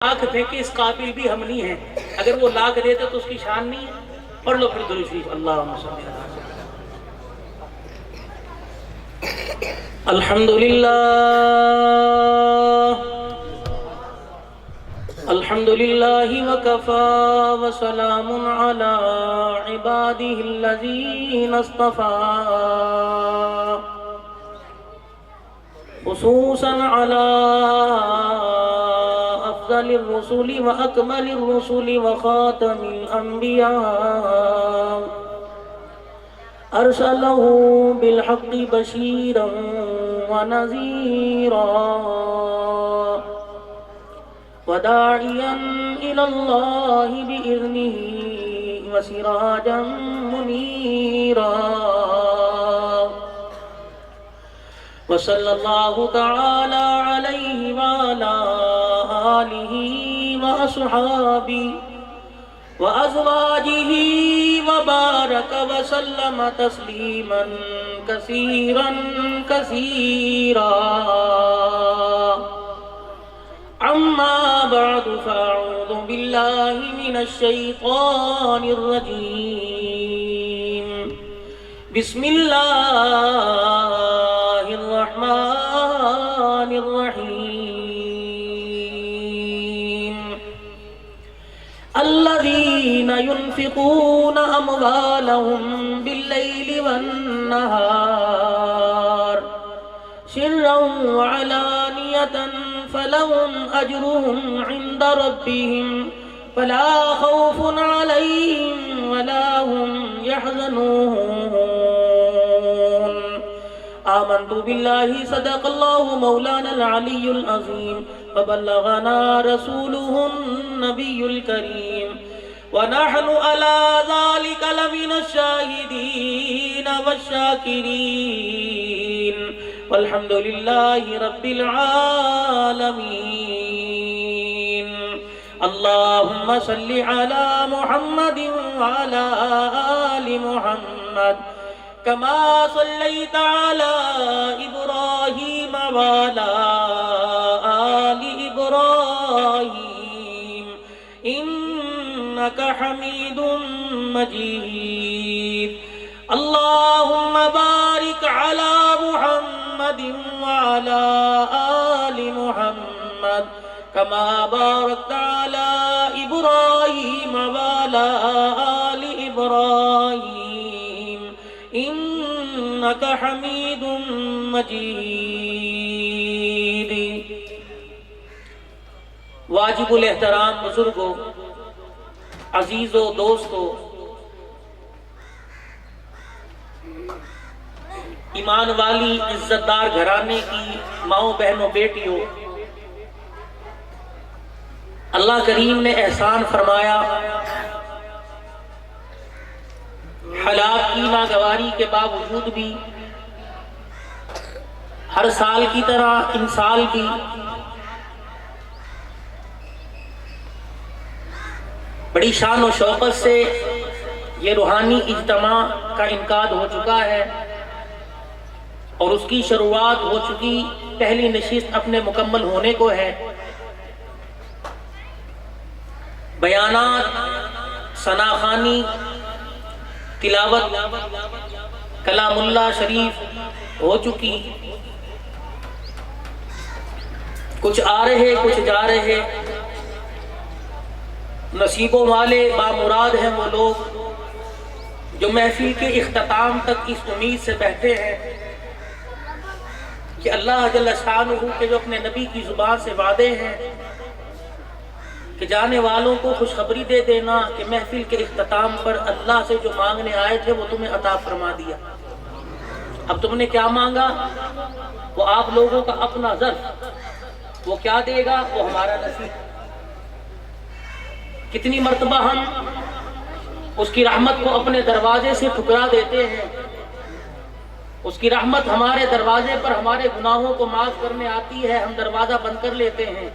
لاکھ پھینکے اس قابل بھی ہم نہیں ہیں، اگر وہ لاکھ دیتے تو اس کی شان نہیں ہے۔ پڑھ لو پھر درود شریف، اللہم صلی علی سیدنا الحمدللہ الحمدللہ وکفا وسلام علی عبادہ الذین اصطفا خصوصا علی أفضل الرسل وأكمل الرسل وخاتم الأنبياء أرسله بالحق بشيرا ونذيرا وداعيا إلى الله بإذنه وسراجا منيرا وصلى الله تعالى عليه وعلى آله وأصحابه وأزواجه وبارك وسلم تسليما كثيرا كثيرا أما بعد فأعوذ بالله من الشيطان الرجيم بسم الله الرحمن الرحيم الذين ينفقون أموالهم بالليل والنهار سرا وعلانية فلهم أجرهم عند ربهم فلا خوف عليهم ولا هم يحزنون آمنت بالله صدق الله مولانا العلي العظيم وبلغنا رسوله النبي الكريم ونحن على ذلك لمن الشاهدين والشاكرين والحمد لله رب العالمين اللهم صل على محمد وعلى آل محمد كما صليت على إبراهيم وعلى آل إبراهيم إنك حميد مجيد اللهم بارك على محمد وعلى آل محمد كما باركت على إبراهيم وعلى آل إبراهيم إنك حميد مجيد واجب الاحترام بزرگوں، عزیزوں، دوستوں، ایمان والی عزت دار گھرانے کی ماؤں، بہنوں، بیٹیوں، اللہ کریم نے احسان فرمایا، حالات کی ناگواری کے باوجود بھی ہر سال کی طرح ان سال بھی بڑی شان و شوقت سے یہ روحانی اجتماع کا انعقاد ہو چکا ہے اور اس کی شروعات ہو چکی، پہلی نشست اپنے مکمل ہونے کو ہے۔ بیانات، ثناخوانی، تلاوت کلام اللہ شریف ہو چکی، کچھ آ رہے کچھ جا رہے، نصیبوں والے بامراد ہیں وہ لوگ جو محفل کے اختتام تک اس امید سے بیٹھے ہیں کہ اللہ جل شانہ کے جو اپنے نبی کی زبان سے وعدے ہیں کہ جانے والوں کو خوشخبری دے دینا کہ محفل کے اختتام پر اللہ سے جو مانگنے آئے تھے وہ تمہیں عطا فرما دیا۔ اب تم نے کیا مانگا وہ آپ لوگوں کا اپنا ظرف، وہ کیا دے گا وہ ہمارا نصیب۔ کتنی مرتبہ ہم اس کی رحمت کو اپنے دروازے سے ٹھکرا دیتے ہیں، اس کی رحمت ہمارے دروازے پر ہمارے گناہوں کو معاف کرنے آتی ہے، ہم دروازہ بند کر لیتے ہیں،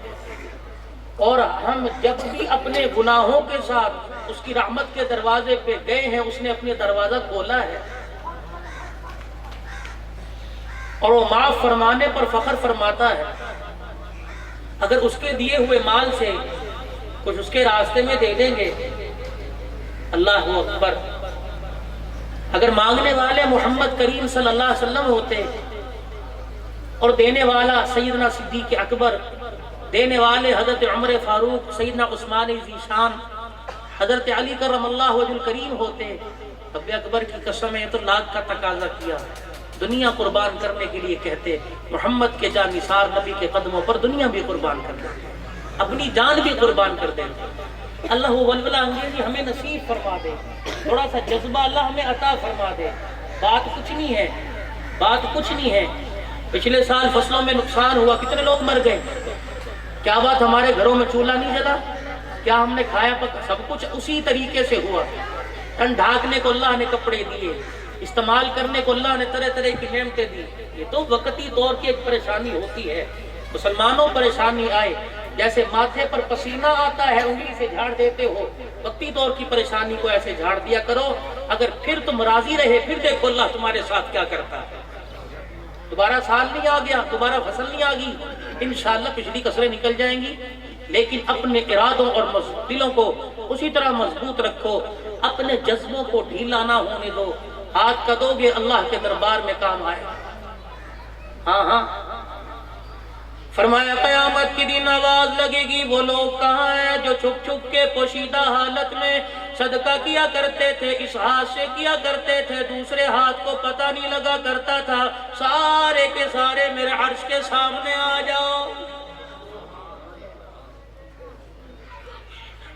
اور ہم جب بھی اپنے گناہوں کے ساتھ اس کی رحمت کے دروازے پہ گئے ہیں اس نے اپنے دروازہ کھولا ہے اور وہ معاف فرمانے پر فخر فرماتا ہے۔ اگر اس کے دیے ہوئے مال سے کچھ اس کے راستے میں دے دیں گے، اللہ اکبر، اگر مانگنے والے محمد کریم صلی اللہ علیہ وسلم ہوتے اور دینے والا سیدنا صدیق اکبر، دینے والے حضرت عمر فاروق، سیدنا عثمان ذی شان، حضرت علی کرم اللہ وجہ الکریم ہوتے، رب اکبر کی قسم ہے تو لاکھ کا تقاضا کیا، دنیا قربان کرنے کے لیے کہتے، محمد کے جان نثار نبی کے قدموں پر دنیا بھی قربان کر دیں، اپنی جان بھی قربان کر دیں۔ اللہ ولولہ انگریزی ہمیں نصیب فرما دے، تھوڑا سا جذبہ اللہ ہمیں عطا فرما دے۔ بات کچھ نہیں ہے، بات کچھ نہیں ہے۔ پچھلے سال فصلوں میں نقصان ہوا، کتنے لوگ مر گئے؟ کیا بات ہمارے گھروں میں چولہا نہیں جلا؟ کیا ہم نے کھایا پکا؟ سب کچھ اسی طریقے سے ہوا۔ تن ڈھانکنے کو اللہ نے کپڑے دیے، استعمال کرنے کو اللہ نے طرح طرح کی نعمتیں دی۔ یہ تو وقتی طور کی ایک پریشانی ہوتی ہے۔ مسلمانوں پریشانی آئے، جیسے ماتھے پر پسینہ آتا ہے انگلی سے جھاڑ دیتے ہو، وقتی طور کی پریشانی کو ایسے جھاڑ دیا کرو، اگر پھر تم راضی رہے پھر دیکھو اللہ تمہارے ساتھ کیا کرتا ہے۔ دوبارہ سال نہیں آ گیا، دوبارہ فصل نہیں آ گئی، انشاءاللہ پچھلی کسریں نکل جائیں گی، لیکن اپنے ارادوں اور دلوں کو اسی طرح مضبوط رکھو، اپنے جذبوں کو ڈھیلا نہ ہونے دو۔ ہاتھ کا دو گے اللہ کے دربار میں کام آئے۔ ہاں ہاں، فرمایا قیامت کے دن آواز لگے گی، وہ لوگ کہاں ہیں جو چھپ چھپ کے پوشیدہ حالت میں صدقہ کیا کرتے تھے، اس ہاتھ سے کیا کرتے تھے، دوسرے ہاتھ کو پتہ نہیں لگا کرتا تھا، سارے کے سارے میرے عرش کے سامنے آ جاؤ۔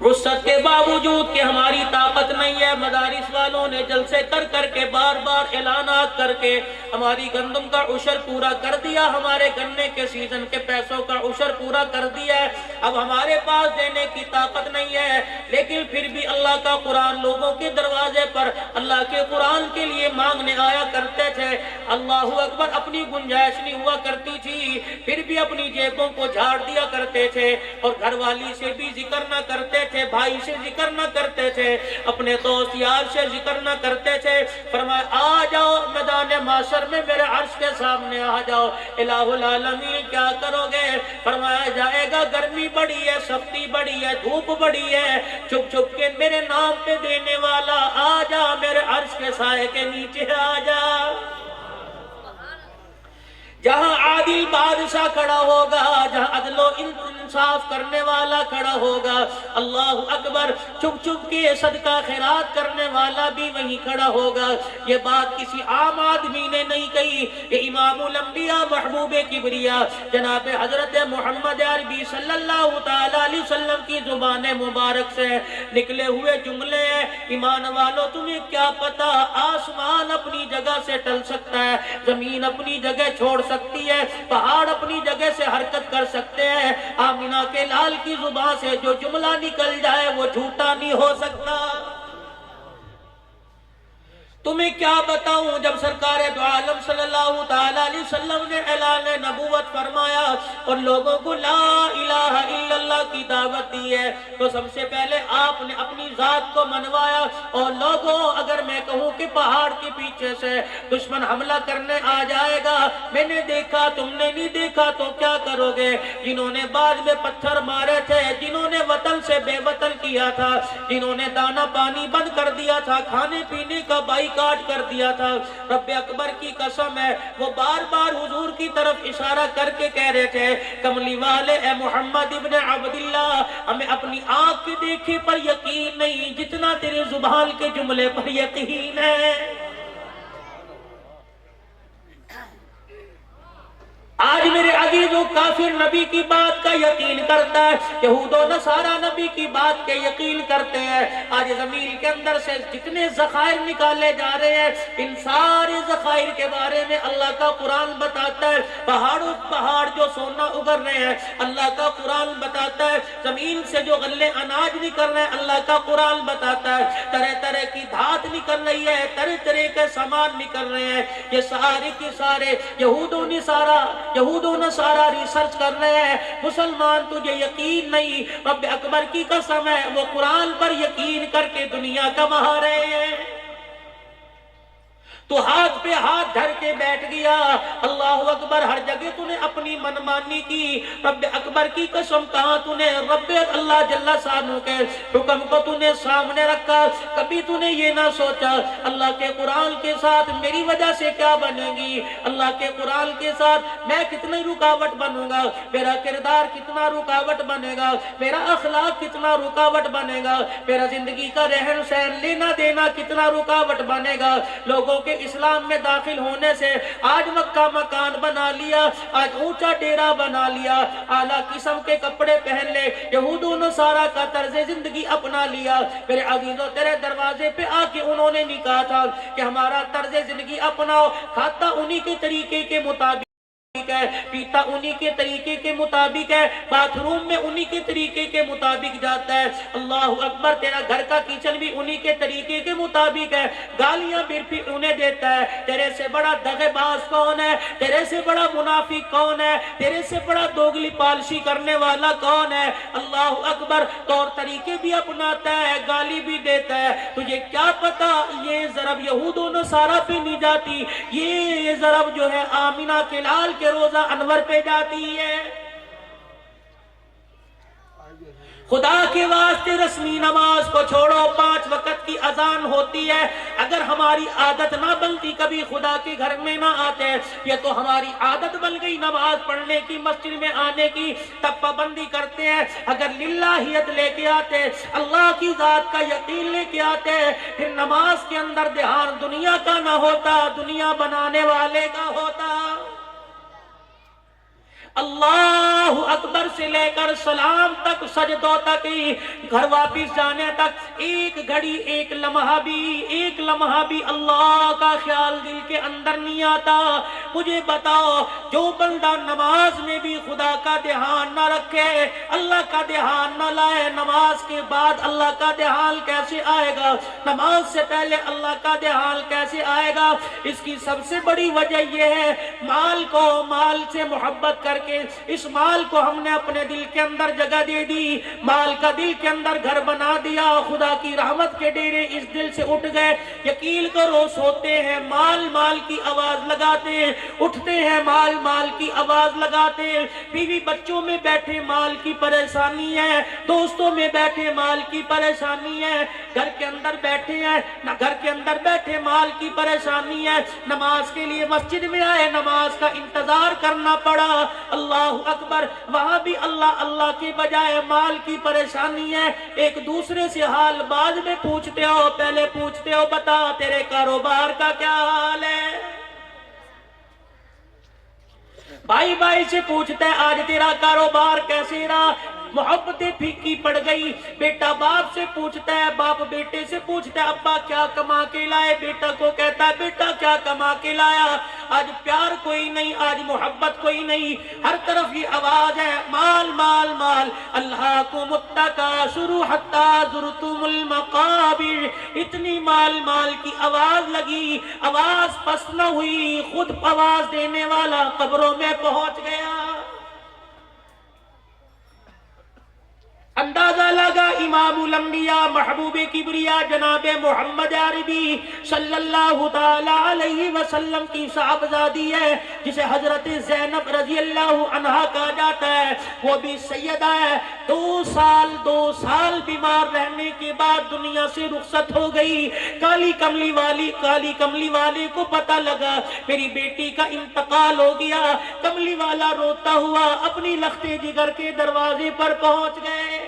وسعت کے باوجود کہ ہماری طاقت نہیں ہے، مدارس والوں نے جلسے کر کر کے بار بار اعلانات کر کے ہماری گندم کا عشر پورا کر دیا، ہمارے گنے کے سیزن کے پیسوں کا عشر پورا کر دیا ہے، اب ہمارے پاس دینے کی طاقت نہیں ہے، لیکن پھر بھی اللہ کا قرآن لوگوں کے دروازے پر اللہ کے قرآن کے لیے مانگنے آیا کرتے تھے۔ اللہ اکبر، اپنی گنجائش نہیں ہوا کرتی تھی، پھر بھی اپنی جیبوں کو جھاڑ دیا کرتے تھے، اور گھر والی سے بھی ذکر نہ کرتے تھے، بھائی سے ذکر نہ کرتے تھے، اپنے دوست یار سے ذکر نہ کرتے تھے۔ فرمایا آ جاؤ میدان محشر میں میرے عرش کے سامنے آ جاؤ، الہ العالمین کیا کرو گے؟ فرمایا جائے گا گرمی بڑی ہے، سختی بڑی ہے، دھوپ بڑی ہے، چھپ چھپ کے میرے نام پہ دینے والا آ جا، میرے عرش کے سائے کے نیچے آ جا۔ جہاں عادل بادشاہ کھڑا ہوگا، جہاں عدل و انصاف کرنے والا کھڑا ہوگا، اللہ اکبر، چھپ چھپ کے صدقہ خیرات کرنے والا بھی وہیں کھڑا ہوگا۔ یہ بات کسی عام آدمی نے نہیں کہی، یہ امام الانبیاء محبوب کبریا جناب حضرت محمد عربی صلی اللہ تعالی علیہ وسلم کی زبان مبارک سے نکلے ہوئے جملے ہیں۔ ایمان والو، تمہیں کیا پتا آسمان اپنی جگہ سے ٹل سکتا ہے، زمین اپنی جگہ چھوڑ سکتی ہے، پہاڑ اپنی جگہ سے حرکت کر سکتے ہیں، آمینہ کے لال کی زبان سے جو جملہ نکل جائے وہ جھوٹا نہیں ہو سکتا۔ تمہیں کیا بتاؤں، جب سرکار دو عالم صلی اللہ تعالی علیہ وسلم نے اعلان نبوت فرمایا اور لوگوں کو لا الہ الا اللہ کی دعوت دی ہے، تو سب سے پہلے آپ نے اپنی ذات کو منوایا، اور لوگوں اگر میں کہوں کہ پہاڑ کے پیچھے سے دشمن حملہ کرنے آ جائے گا، میں نے دیکھا تم نے نہیں دیکھا تو کیا کرو گے؟ جنہوں نے بعد میں پتھر مارے تھے، جنہوں نے وطن سے بے وطن کیا تھا، جنہوں نے دانا پانی بند کر دیا تھا، کھانے پینے کا بائیکاٹ کر دیا تھا، رب اکبر کی قسم ہے وہ بار بار حضور کی طرف اشارہ کر کے کہہ رہے تھے، کملی والے اے محمد ابن عبداللہ، ہمیں اپنی آنکھ کے دیکھے پر یقین نہیں جتنا تیرے زبان کے جملے پر یقین ہے۔ آج میرے عزیزوں، کافر نبی کی بات کا یقین کرتا ہے، یہود و نصارہ نبی کی بات کے یقین کرتے ہیں۔ آج زمین کے اندر سے جتنے ذخائر نکالے جا رہے ہیں، ان سارے ذخائر کے بارے میں اللہ کا قرآن بتاتا ہے۔ پہاڑوں پہاڑ جو سونا اگر رہے ہیں، اللہ کا قرآن بتاتا ہے۔ زمین سے جو غلے اناج نکل رہے ہیں، اللہ کا قرآن بتاتا ہے۔ طرح طرح کی دھات نکل رہی ہے، طرح طرح کے سامان نکل رہے ہیں، یہ سارے کے سارے یہود و نصارہ ریسرچ کر رہے ہیں۔ مسلمان تجھے یقین نہیں، رب اکبر کی قسم ہے وہ قرآن پر یقین کر کے دنیا کما رہے ہیں۔ تو ہاتھ پہ ہاتھ دھر کے بیٹھ گیا. اللہ اکبر. ہر جگہ تو نے اپنی منمانی کی. رب اکبر کی قسم کہاں تو نے رب اللہ جل شانہ کے حکم کو تو نے سامنے رکھا. کبھی تو نے یہ نہ سوچا اللہ کے قرآن کے ساتھ میری وجہ سے کیا بنے گی, اللہ کے قرآن کے ساتھ میں کتنی رکاوٹ بنوں گا, میرا کردار کتنا رکاوٹ بنے گا, میرا اخلاق کتنا رکاوٹ بنے گا, میرا زندگی کا رہن سہن لینا دینا کتنا رکاوٹ بنے گا. لوگوں کے اسلام میں داخل ہونے سے آج مکہ مکان بنا لیا, آج اونچا ڈیرا بنا لیا, اعلیٰ قسم کے کپڑے پہن لے, یہود و نصارہ کا طرز زندگی اپنا لیا. میرے عزیزوں تیرے دروازے پہ آ کے انہوں نے نہیں کہا تھا کہ ہمارا طرز زندگی اپناؤ. کھاتا انہی کے طریقے کے مطابق ہے, پیتا انہی کے طریقے کے مطابق ہے, باتھ روم میں انہی کے طریقے کے مطابق جاتا ہے. اللہ اکبر. تیرا گھر کا کچن بھی انہی کے طریقے کے مطابق ہے, گالیاں بھی انہیں دیتا ہے. تیرے سے بڑا دغے باز کون ہے, تیرے سے بڑا منافق کون ہے, تیرے سے بڑا دوگلی پالشی کرنے والا کون ہے. اللہ اکبر. طور طریقے بھی اپناتا ہے, گالی بھی دیتا ہے. تجھے کیا پتا یہ ضرب یہود و نصارہ پہ نہیں جاتی, یہ ضرب جو ہے آمینہ کے لال کے روزہ انور پہ جاتی ہے. خدا کے واسطے رسمی نماز کو چھوڑو, 5 وقت کی اذان ہوتی ہے. اگر ہماری عادت نہ بنتی کبھی خدا کے گھر میں نہ آتے, یہ تو ہماری عادت بن گئی نماز پڑھنے کی, مسجد میں آنے کی, تب پابندی کرتے ہیں. اگر للہیت لے کے آتے, اللہ کی ذات کا یقین لے کے آتے, پھر نماز کے اندر دھیان دنیا کا نہ ہوتا, دنیا بنانے والے کا ہوتا. اللہ اکبر سے لے کر سلام تک, سجدوں تک, گھر واپس جانے تک ایک گھڑی ایک لمحہ بھی اللہ کا خیال دل کے اندر نہیں آتا. مجھے بتاؤ جو بندہ نماز میں بھی خدا کا دھیان نہ رکھے, اللہ کا دھیان نہ لائے, نماز کے بعد اللہ کا دھیان کیسے آئے گا, نماز سے پہلے اللہ کا دھیان کیسے آئے گا. اس کی سب سے بڑی وجہ یہ ہے مال سے محبت کر کے اس مال کو ہم نے اپنے دل کے اندر جگہ دے دی, مال کا دل کے اندر گھر بنا دیا. خدا کی رحمت کے ڈیرے اس دل سے اٹھ گئے. یقین کرو سوتے ہیں مال کی آواز لگاتے, اٹھتے ہیں مال کی آواز لگاتے. بیوی بچوں میں بیٹھے مال کی پریشانی ہے, دوستوں میں بیٹھے مال کی پریشانی ہے, گھر کے اندر بیٹھے ہیں نہ گھر کے اندر بیٹھے مال کی پریشانی ہے. نماز کے لیے مسجد میں آئے, نماز کا انتظار کرنا پڑا. اللہ اکبر. وہاں بھی اللہ کے بجائے مال کی پریشانی ہے. ایک دوسرے سے حال بعد میں پوچھتے ہو, پہلے پوچھتے ہو بتا تیرے کاروبار کا کیا حال ہے. بھائی سے پوچھتا ہے آج تیرا کاروبار کیسے رہا, محبتیں پھیکی پڑ گئی. بیٹا باپ سے پوچھتا ہے, باپ بیٹے سے پوچھتا ہے ابا کیا کما کے لائے, بیٹا کو کہتا ہے بیٹا کیا کما کے لایا. آج پیار کوئی نہیں, آج محبت کوئی نہیں, ہر طرف یہ آواز ہے مال مال مال. الہاکم التکاثر حتی زرتم المقابر. اتنی مال کی آواز لگی, آواز پس نہ ہوئی, خود آواز دینے والا قبروں میں پہنچ گیا. اندازہ لگا امام الانبیاء محبوب کبریا جناب محمد عربی صلی اللہ تعالی علیہ وسلم کی صاحبزادی ہے جسے حضرت زینب رضی اللہ عنہا کہا جاتا ہے. وہ بھی سیدہ ہے. 2 سال بیمار رہنے کے بعد دنیا سے رخصت ہو گئی. کالی کملی والی کو پتہ لگا میری بیٹی کا انتقال ہو گیا. کملی والا روتا ہوا اپنی لختے جگر کے دروازے پر پہنچ گئے.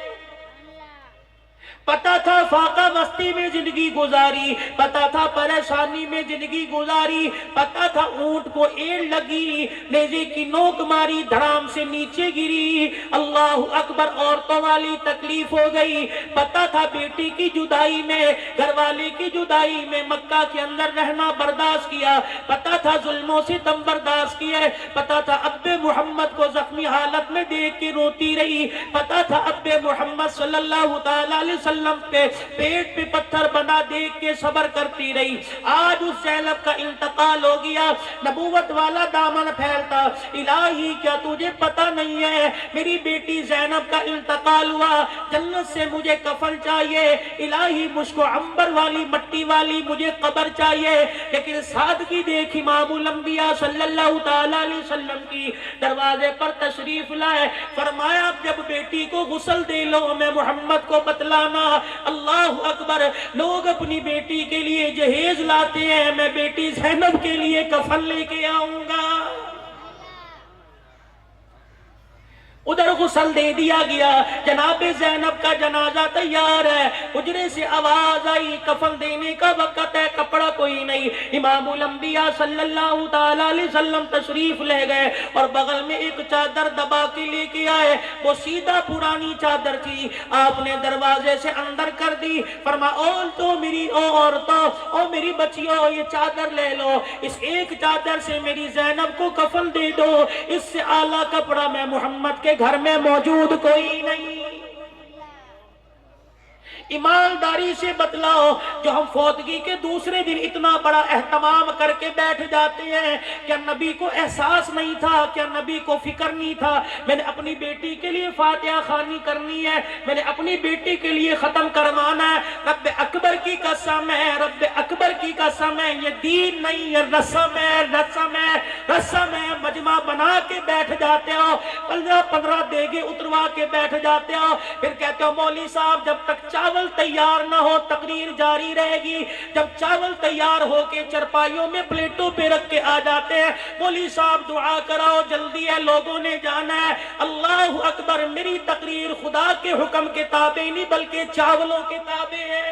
پتا تھا فاقہ بستی میں زندگی گزاری, پتا تھا پریشانی میں زندگی گزاری, پتا تھا اونٹ کو ایڑ لگی, نیزے کی نوک ماری, دھڑام سے نیچے گری. اللہ اکبر. عورتوں والی تکلیف ہو گئی. پتا تھا بیٹی کی جدائی میں, گھر والے کی جدائی میں مکہ کے اندر رہنا برداشت کیا. پتا تھا ظلموں سے تم برداشت کیے. پتا تھا اب محمد کو زخمی حالت میں دیکھ کے روتی رہی. پتا تھا اب محمد صلی اللہ تعالی علیہ وسلم وسلم پہ پیٹ پہ پتھر بنا دیکھ کے صبر کرتی رہی. آج اس زینب کا انتقال ہو گیا, نبوت والا دامن پھیلتا. الہی کیا تجھے پتہ نہیں ہے میری بیٹی زینب کا انتقال ہوا, جنت سے مجھے کفن چاہیے, الہی مجھ کو عنبر والی مٹی والی مجھے قبر چاہیے. لیکن سادگی دیکھ امام الانبیاء صلی اللہ تعالیٰ علیہ وسلم کی دروازے پر تشریف لائے. فرمایا جب بیٹی کو غسل دے لو میں محمد کو بتلانا. اللہ اکبر, لوگ اپنی بیٹی کے لیے جہیز لاتے ہیں, میں بیٹی زینب کے لیے کفن لے کے آؤں گا. ادھر غسل دے دیا گیا, جناب زینب کا جنازہ تیار ہے. حجرے سے آواز آئی کفن دینے کا وقت ہے, کپڑا کوئی نہیں. امام الانبیاء صلی اللہ تعالی علیہ وسلم تشریف لے گئے اور بغل میں ایک چادر دبا کے لے کے آئے. وہ سیدھا پرانی چادر تھی, آپ نے دروازے سے اندر کر دی. فرما عورتوں میری بچیوں, یہ چادر لے لو, اس ایک چادر سے میری زینب کو کفن دے دو. اس سے اعلیٰ کپڑا میں محمد کے گھر میں موجود کوئی نہیں. ایمانداری سے بتلاؤ, جو ہم فوتگی کے دوسرے دن اتنا بڑا اہتمام کر کے بیٹھ جاتے ہیں, کیا نبی کو احساس نہیں تھا, کیا نبی کو فکر نہیں تھا میں نے اپنی بیٹی کے لیے فاتحہ خوانی کرنی ہے, میں نے اپنی بیٹی کے لیے ختم کروانا ہے. رب اکبر کی قسم ہے, رب اکبر کی قسم ہے, یہ دین نہیں ہے, رسم ہے, رسم ہے, رسم ہے. مجمع بنا کے بیٹھ جاتے ہو, 15 دیگے اتروا کے بیٹھ جاتے ہو, پھر کہتے ہو مولوی صاحب جب تک چاول تیار نہ ہو تقریر جاری رہے گی. جب چاول تیار ہو کے چرپائیوں میں پلیٹوں پہ رکھ کے آ جاتے ہیں, مولوی صاحب دعا کراؤ جلدی ہے لوگوں نے جانا ہے. اللہ اکبر, میری تقریر خدا کے حکم کے تابع نہیں بلکہ چاولوں کے تابع ہے.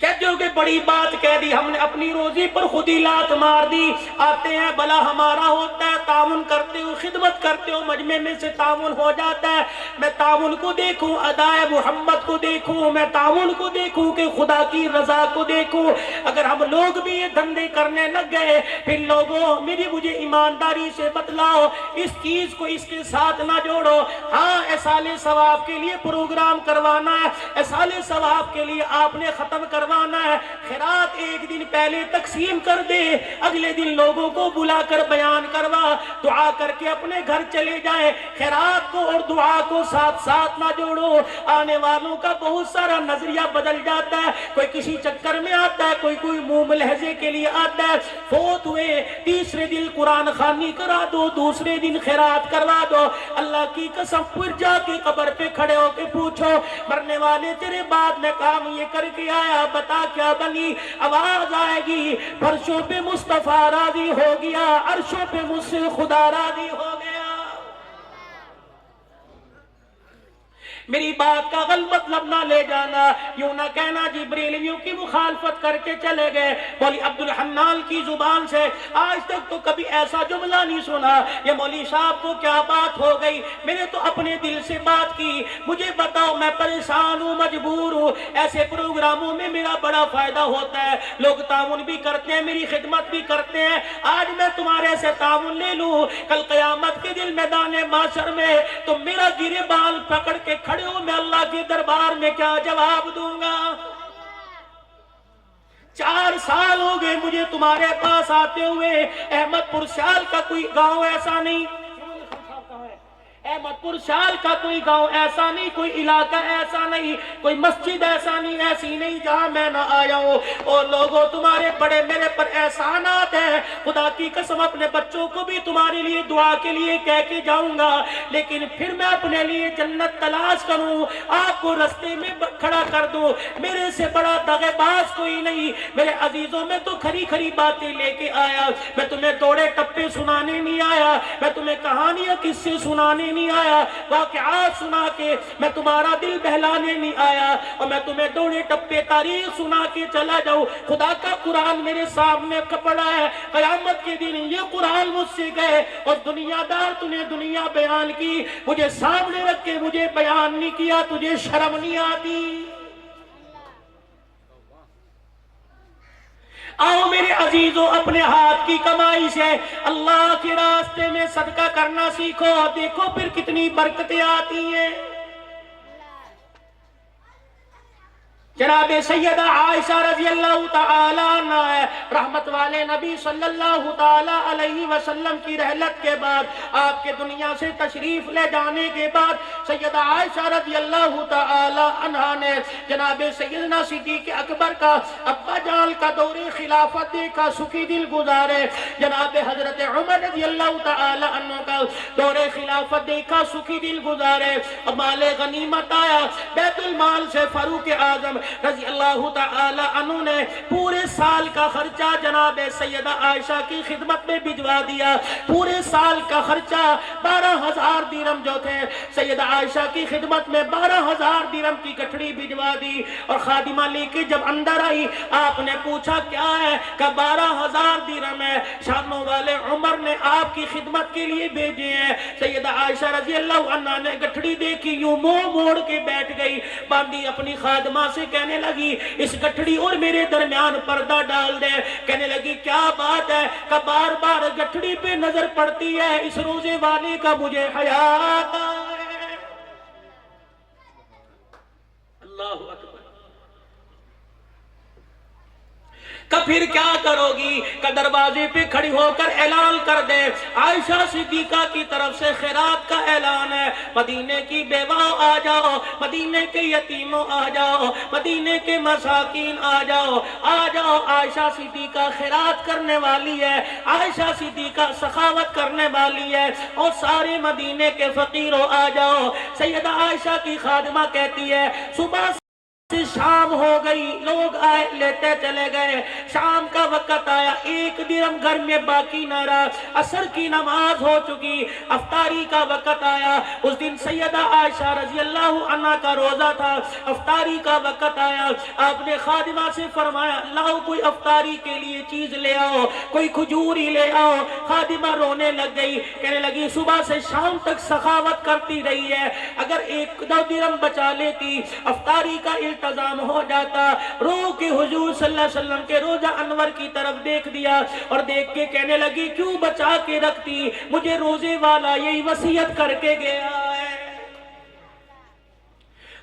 کہتے ہو کہ بڑی بات کہہ دی, ہم نے اپنی روزی پر خود ہی لات مار دی. آتے ہیں بلا ہمارا ہوتا ہے, تعاون کرتے ہو, خدمت کرتے ہو, مجمع میں سے تعاون ہو جاتا ہے. میں تعاون کو دیکھوں, ادائے محمد کو دیکھوں, میں تعاون کو دیکھوں کہ خدا کی رضا کو دیکھوں. اگر ہم لوگ بھی یہ دھندے کرنے لگ گئے, پھر لوگوں مجھے ایمانداری سے بتلاؤ, اس چیز کو اس کے ساتھ نہ جوڑو. ہاں احصال ثواب کے لیے پروگرام کروانا ہے, احصال ثواب کے لیے آپ نے ختم کروانا ہے. خیرات ایک دن پہلے تقسیم کر دے, اگلے دن لوگوں کو بلا کر بیان کروا, دعا کر کے اپنے گھر چلے جائیں. خیرات کو اور دعا کو ساتھ ساتھ نہ جوڑو. آنے والوں کا بہت سارا نظریہ بدل جاتا ہے, کوئی کسی چکر میں آتا ہے, کوئی منہ لہجے کے لیے آتا ہے. فوت ہوئے تیسرے دن قرآن خوانی کرا دو, دوسرے دن خیرات کروا دو. اللہ کی قسم پھر جا کے قبر پہ کھڑے ہو کے پوچھو مرنے والے تیرے بعد میں کام یہ کر کے آیا, بتا کیا بنی. آواز آئے گی فرشوں پہ مصطفیٰ راضی ہو گیا, عرشوں پہ مجھ سے خدا راضی ہو گیا. میری بات کا غلط مطلب نہ لے جانا, یوں نہ کہنا جبریلیوں کی مخالفت کر کے چلے گئے. مولوی عبد الحنان کی زبان سے آج تک تو کبھی ایسا جملہ نہیں سنا, یہ مولوی صاحب کو کیا بات ہو گئی. میں نے تو اپنے دل سے بات کی, مجھے بتاؤ میں پریشان ہوں, مجبور ہوں. ایسے پروگراموں میں میرا بڑا فائدہ ہوتا ہے, لوگ تعاون بھی کرتے ہیں, میری خدمت بھی کرتے ہیں. آج میں تمہارے سے تعاون لے لوں, کل قیامت کے دن میدان محشر میں تم میرا گرے بال پکڑ کے کھڑے ہو, میں اللہ کے دربار میں کیا جواب دوں گا. 4 سال ہو گئے مجھے تمہارے پاس آتے ہوئے, احمد پور شال کا کوئی گاؤں ایسا نہیں, احمد پور شال کا کوئی گاؤں ایسا نہیں, کوئی علاقہ ایسا نہیں, کوئی مسجد ایسا نہیں, ایسی نہیں جہاں میں نہ آیا ہوں. اور لوگوں تمہارے بڑے میرے پر احسانات ہیں, خدا کی قسم اپنے بچوں کو بھی تمہارے لیے دعا کے لیے کہہ کے جاؤں گا, لیکن پھر میں اپنے لیے جنت تلاش کروں, آپ کو رستے میں کھڑا کر دوں. میرے سے بڑا دغے باز کوئی نہیں. میرے عزیزوں میں تو کھری کھری باتیں لے کے آیا, میں تمہیں دوڑے ٹپے سنانے نہیں آیا, میں تمہیں کہانیاں قصے سنانے نہیں آیا, واقعات سنا کے میں تمہارا دل بہلانے نہیں آیا, اور میں تمہیں دوڑے ٹپے تاریخ سنا کے چلا جاؤں. خدا کا قرآن میرے سامنے پڑا ہے, قیامت کے دن یہ قرآن مجھ سے گئے اور دنیا دار تُنے دنیا بیان کی, مجھے سامنے رکھ کے مجھے بیان نہیں کیا, تجھے شرم نہیں آتی. آؤ میرے عزیزوں، اپنے ہاتھ کی کمائی سے اللہ کے راستے میں صدقہ کرنا سیکھو، دیکھو پھر کتنی برکتیں آتی ہیں۔ جناب سیدہ عائشہ رضی اللہ تعالی عنہ رحمت والے نبی صلی اللہ تعالی علیہ وسلم کی رحلت کے بعد، آپ کے دنیا سے تشریف لے جانے کے بعد، سیدہ عائشہ رضی اللہ تعالی عنہ نے جناب سیدنا صدیق اکبر کا ابا جان کا دور خلافت دیکھا، سخی دل گزارے۔ جناب حضرت عمر رضی اللہ تعالی عنہ کا دور خلافت دیکھا، سخی دل گزارے۔ مال غنیمت آیا بیت المال سے، فاروق اعظم رضی اللہ تعالی عنہ نے پورے سال کا خرچہ جناب سیدہ عائشہ کی خدمت میں بھجوا دیا۔ پورے سال کا خرچہ 12,000 درہم جو تھے، سیدہ عائشہ کی خدمت میں 12,000 درہم کی گٹھڑی بھجوا دی۔ اور خادمہ لے کے جب اندر آئی، آپ نے پوچھا کیا ہے؟ کہ 12,000 درہم ہے، شانوں والے عمر نے آپ کی خدمت کے لیے بھیجے ہیں۔ سیدہ عائشہ رضی اللہ عنہ نے گٹھڑی دیکھی، یوں منہ موڑ کے بیٹھ گئی، باندھی اپنی خادمہ سے کہنے لگی اس گٹھڑی اور میرے درمیان پردہ ڈال دے۔ کہنے لگی کیا بات ہے؟ کہ بار بار گٹھڑی پہ نظر پڑتی ہے، اس روزے والے کا مجھے حیا آتا ہے۔ اللہ اکبر۔ کہ پھر کیا کرو گی؟ کہ دروازے پہ کھڑی ہو کر اعلان کر دے، عائشہ صدیقہ کی طرف سے خیرات کا اعلان ہے، مدینے کی بیواؤں آ جاؤ، مدینے کے یتیموں آ جاؤ، مدینے کے مساکین آ جاؤ، آ جاؤ، عائشہ صدیقہ خیرات کرنے والی ہے، عائشہ صدیقہ سخاوت کرنے والی ہے، اور سارے مدینے کے فقیروں آ جاؤ۔ سیدہ عائشہ کی خادمہ کہتی ہے صبح شام ہو گئی، لوگ آئے لیتے چلے گئے، شام کا وقت آیا، 1 درہم گھر میں باقی نہ رہا، عصر کی نماز ہو چکی، افطاری کا وقت آیا۔ اس دن سیدہ عائشہ رضی اللہ عنہ کا روزہ تھا، افطاری کا وقت آیا، آپ نے خادمہ سے فرمایا لاؤ کوئی افطاری کے لیے چیز لے آؤ، کوئی کھجوری لے آؤ۔ خادمہ رونے لگ گئی، کہنے لگی صبح سے شام تک سخاوت کرتی رہی ہے، اگر 1-2 درہم بچا لیتی افطاری کا التزام ہو جاتا۔ رو کے حضور صلی اللہ علیہ وسلم کے روزہ انور کی طرف دیکھ دیا، اور دیکھ کے کہنے لگی کیوں بچا کے رکھتی؟ مجھے روزے والا یہی وصیت کر کے گیا ہے۔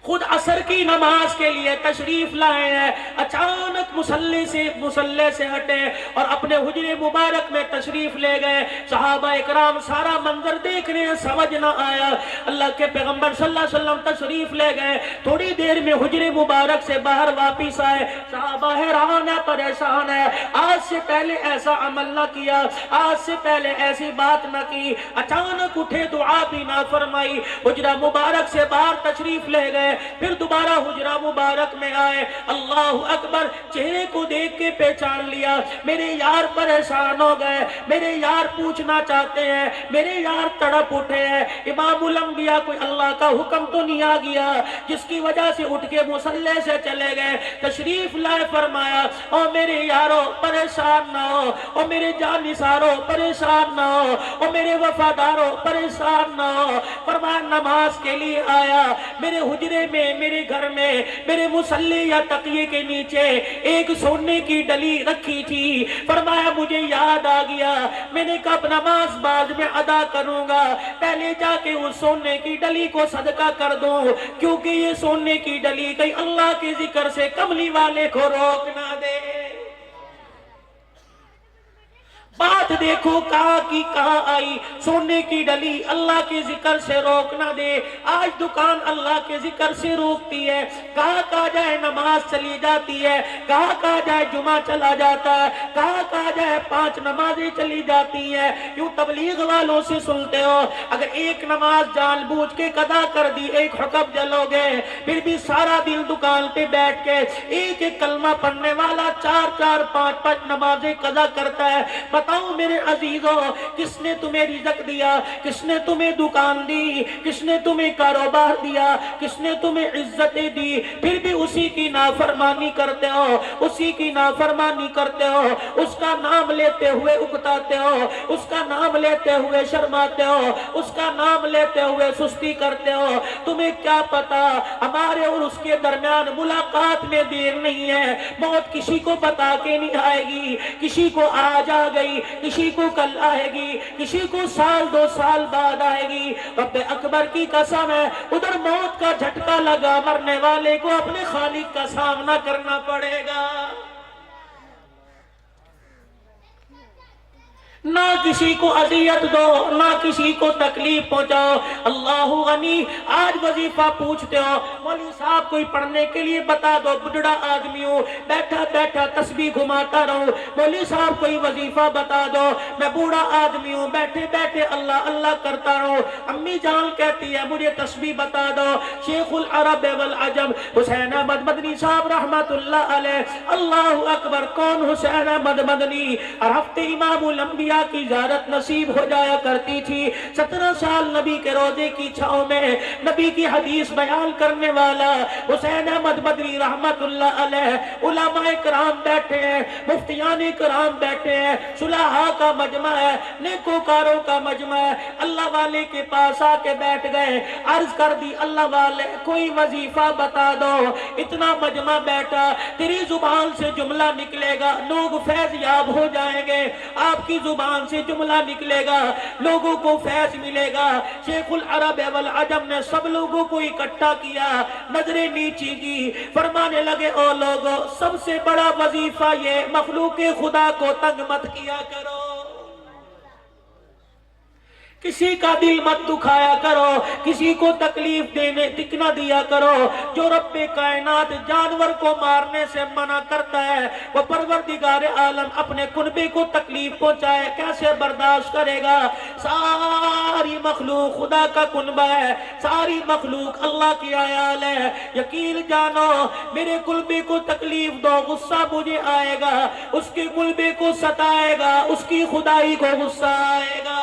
خود عصر کی نماز کے لیے تشریف لائے ہیں، اچانک مصلی سے ہٹے اور اپنے حجرے مبارک میں تشریف لے گئے۔ صحابہ اکرام سارا منظر دیکھ رہے ہیں، سمجھ نہ آیا۔ اللہ کے پیغمبر صلی اللہ علیہ وسلم تشریف لے گئے، تھوڑی دیر میں حجرے مبارک سے باہر واپس آئے۔ صحابہ حیران ہے، پریشان ہے، آج سے پہلے ایسا عمل نہ کیا، آج سے پہلے ایسی بات نہ کی۔ اچانک اٹھے، دعا بھی نہ فرمائی، حجرہ مبارک سے باہر تشریف لے گئے، پھر دوبارہ حجرہ مبارک میں آئے۔ اللہ اکبر، چہرے کو دیکھ کے پہچان لیا، میرے یار پریشان ہو گئے، میرے یار پوچھنا چاہتے ہیں، میرے یار تڑپ اٹھے ہیں۔ امام الانبیاء کوئی اللہ کا حکم تو نہیں آ گیا جس کی وجہ سے اٹھ کے مصلی سے چلے گئے، تشریف لائے، فرمایا او میرے یارو پریشان نہ ہو، او میرے جانثارو پریشان نہ ہو، او میرے وفادارو پریشان نہ ہو۔ فرمایا نماز کے لیے آیا، میرے حجرے میں، میرے گھر میں، میرے مصلی یا تقیے کے نیچے ایک سونے کی ڈلی رکھی تھی۔ فرمایا مجھے یاد آ گیا، میں نے کب نماز بعد میں ادا کروں گا، پہلے جا کے اس سونے کی ڈلی کو صدقہ کر دوں، کیونکہ یہ سونے کی ڈلی کہیں اللہ کے ذکر سے کملی والے کو روک نہ دے۔ بات دیکھو کہاں کی کہاں آئی، سونے کی ڈلی اللہ کے ذکر سے روک نہ دے۔ آج دکان اللہ کے ذکر سے روکتی ہے، کہاں کہا جائے نماز چلی جاتی ہے، کہاں کہا جائے جمعہ چلا جاتا ہے، کہاں کہا جائے 5 نمازیں چلی جاتی ہیں۔ یوں تبلیغ والوں سے سنتے ہو، اگر ایک نماز جان بوجھ کے قضا کر دی، ایک حکم جلو گے، پھر بھی سارا دن دکان پہ بیٹھ کے ایک ایک کلمہ پڑھنے والا 4-4 5-5 نمازیں قضا کرتا ہے۔ بتاؤں میرے عزیزوں، کس نے تمہیں رزق دیا؟ کس نے تمہیں دکان دی؟ کس نے تمہیں کاروبار دیا؟ کس نے تمہیں عزتیں دی؟ پھر بھی اسی کی نافرمانی کرتے ہو، اسی کی نافرمانی کرتے ہو، اس کا نام لیتے ہوئے اکتاتے ہو، اس کا نام لیتے ہوئے شرماتے ہو، اس کا نام لیتے ہوئے سستی کرتے ہو۔ تمہیں کیا پتا ہمارے اور اس کے درمیان ملاقات میں دیر نہیں ہے، موت کسی کو بتا کے نہیں آئے گی، کسی کو آج آ گئی، کسی کو کل آئے گی، کسی کو سال دو سال بعد آئے گی۔ رب اکبر کی قسم ہے، ادھر موت کا جھٹکا لگا، مرنے والے کو اپنے خالق کا سامنا کرنا پڑے گا۔ نہ کسی کو اذیت دو، نہ کسی کو تکلیف پہنچاؤ۔ اللہ غنی۔ آج وظیفہ پوچھتے ہو، مولوی صاحب کوئی پڑھنے کے لیے بتا دو، بڑھڑا آدمی ہوں، بیٹھا بیٹھا تسبیح گھماتا رہوں۔ مولوی صاحب کوئی وظیفہ بتا دو، میں بوڑھا آدمی ہوں، بیٹھے بیٹھے اللہ اللہ کرتا رہوں۔ امی جان کہتی ہے مجھے تسبیح بتا دو۔ شیخ العرب والعجم حسین احمد مدنی صاحب رحمت اللہ علیہ، اللہ اکبر۔ کون حسین احمد مدنی؟ ہر ہفتے امام الانبیاء کی زیارت نصیب ہو جایا کرتی تھی۔ 17 سال نبی کے روضے کی چھاؤں میں نبی کی حدیث بیان کرنے والا حسین احمد مدنی رحمت اللہ علیہ۔ علماء کرام بیٹھے ہیں، مفتیان کرام بیٹھے ہیں، صلحاء کا مجمع ہے، نیکوکاروں کا مجمع ہے۔ اللہ والے کے پاس آ کے بیٹھ گئے، عرض کر دی اللہ والے کوئی وظیفہ بتا دو۔ اتنا مجمع بیٹھا، تیری زبان سے جملہ نکلے گا لوگ فیض یاب ہو جائیں گے، آپ کی زبان سے جملہ نکلے گا لوگوں کو فیض ملے گا۔ شیخ العرب والعجم نے سب لوگوں کو اکٹھا کیا، نظریں نیچی کی، فرمانے لگے او لوگوں، سب سے بڑا وظیفہ یہ مخلوق خدا کو تنگ مت کیا کرو، کسی کا دل مت دکھایا کرو، کسی کو تکلیف نہ دیا کرو۔ جو رب کائنات جانور کو مارنے سے منع کرتا ہے، وہ پروردگار عالم اپنے کنبے کو تکلیف پہنچائے کیسے برداشت کرے گا؟ ساری مخلوق خدا کا کنبہ ہے، ساری مخلوق اللہ کی عیال ہے۔ یقین جانو میرے کنبے کو تکلیف دو، غصہ مجھے آئے گا، اس کے کنبے کو ستائے گا، اس کی خدائی کو غصہ آئے گا۔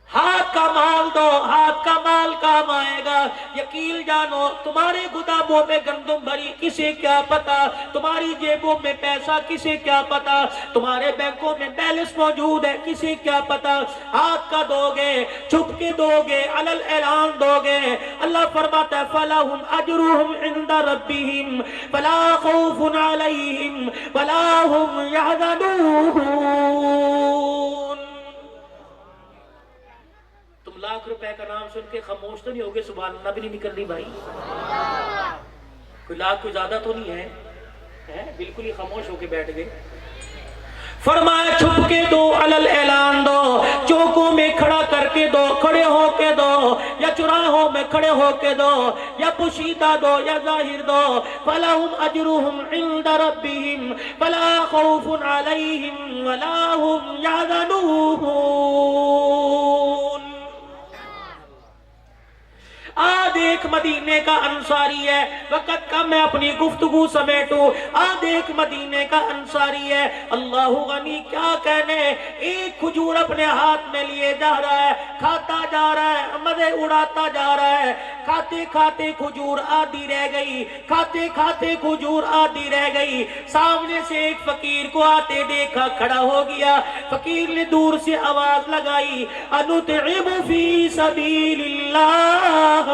ہاتھ کا مال دو، ہاتھ کا مال کام آئے گا۔ یقین جانو تمہارے گداموں میں گندم بھری کسے کیا پتا، تمہاری جیبوں میں پیسہ کسے کیا پتا، تمہارے بینکوں میں بیلنس موجود ہے کسے کیا پتا۔ ہاتھ کا دو گے، چھپ کے دو گے، علل اعلان دو گے۔ اللہ فرماتا ہے فَلَهُمْ أَجْرُهُمْ عِنْدَ رَبِّهِمْ فَلَا خَوْفٌ عَلَيْهِمْ وَلَا هُمْ يَحْزَنُونَ۔ لاکھ روپے کا نام سن کے خاموش تو نہیں ہوگے؟ سبحان اللہ بھی نہیں نکل رہی بھائی؟ کوئی لاکھ کوئی زیادہ تو نہیں ہے؟ بالکل ہی خاموش ہو کے بیٹھ گئے۔ فرمایا چھپ کے دو، علل اعلان دو، چوکوں میں کھڑا کر کے دو، کھڑے ہو کے دو، یا چراہوں میں کھڑے ہو کے دو، یا پوشیدہ دو یا ظاہر دو۔ فَلَهُمْ أَجْرُهُمْ عِنْدَ رَبِّهِمْ فَلَا خَوْفٌ عَلَيْهِمْ وَلَا هُمْ يَحْزَنُونَ۔ آج ایک مدینے کا انصاری ہے، وقت کا میں اپنی گفتگو سمیٹوں، آج ایک مدینے کا انصاری ہے، اللہ غنی کیا کہنے، ایک کھجور اپنے ہاتھ میں لیے جا رہا ہے، کھاتا جا رہا ہے، مزے اڑاتا جا رہا ہے۔ کھاتے کھاتے کھجور آدھی رہ گئی، کھاتے کھاتے کھجور آدھی رہ گئی۔ سامنے سے ایک فقیر کو آتے دیکھا، کھڑا ہو گیا۔ فقیر نے دور سے آواز لگائی اَنُطْعِمُ فِي سَبِيلِ اللَّهِ۔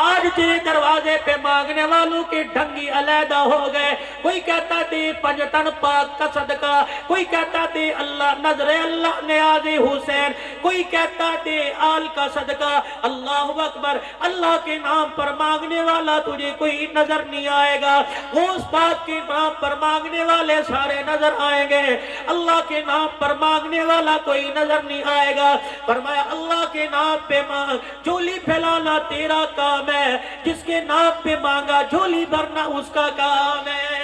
آج تیرے دروازے پہ مانگنے والوں کے ڈھنگی علیحدہ ہو گئے۔ کوئی کہتا دے پنجتن پاک کا صدقہ، کوئی کہتا دے اللہ نظر اللہ نیاز حسین، کوئی کہتا دے آل کا صدقہ۔ اللہ اکبر، اللہ کے نام پر مانگنے والا تجھے کوئی نظر نہیں آئے گا، غوث پاک کے نام پر مانگنے والے سارے نظر آئیں گے، اللہ کے نام پر مانگنے والا کوئی نظر نہیں آئے گا۔ فرمایا اللہ کے نام پہ مانگ، جھولی پھیلانا تیرا کام ہے، جس کے نام پہ مانگا جھولی بھرنا اس کا کام ہے۔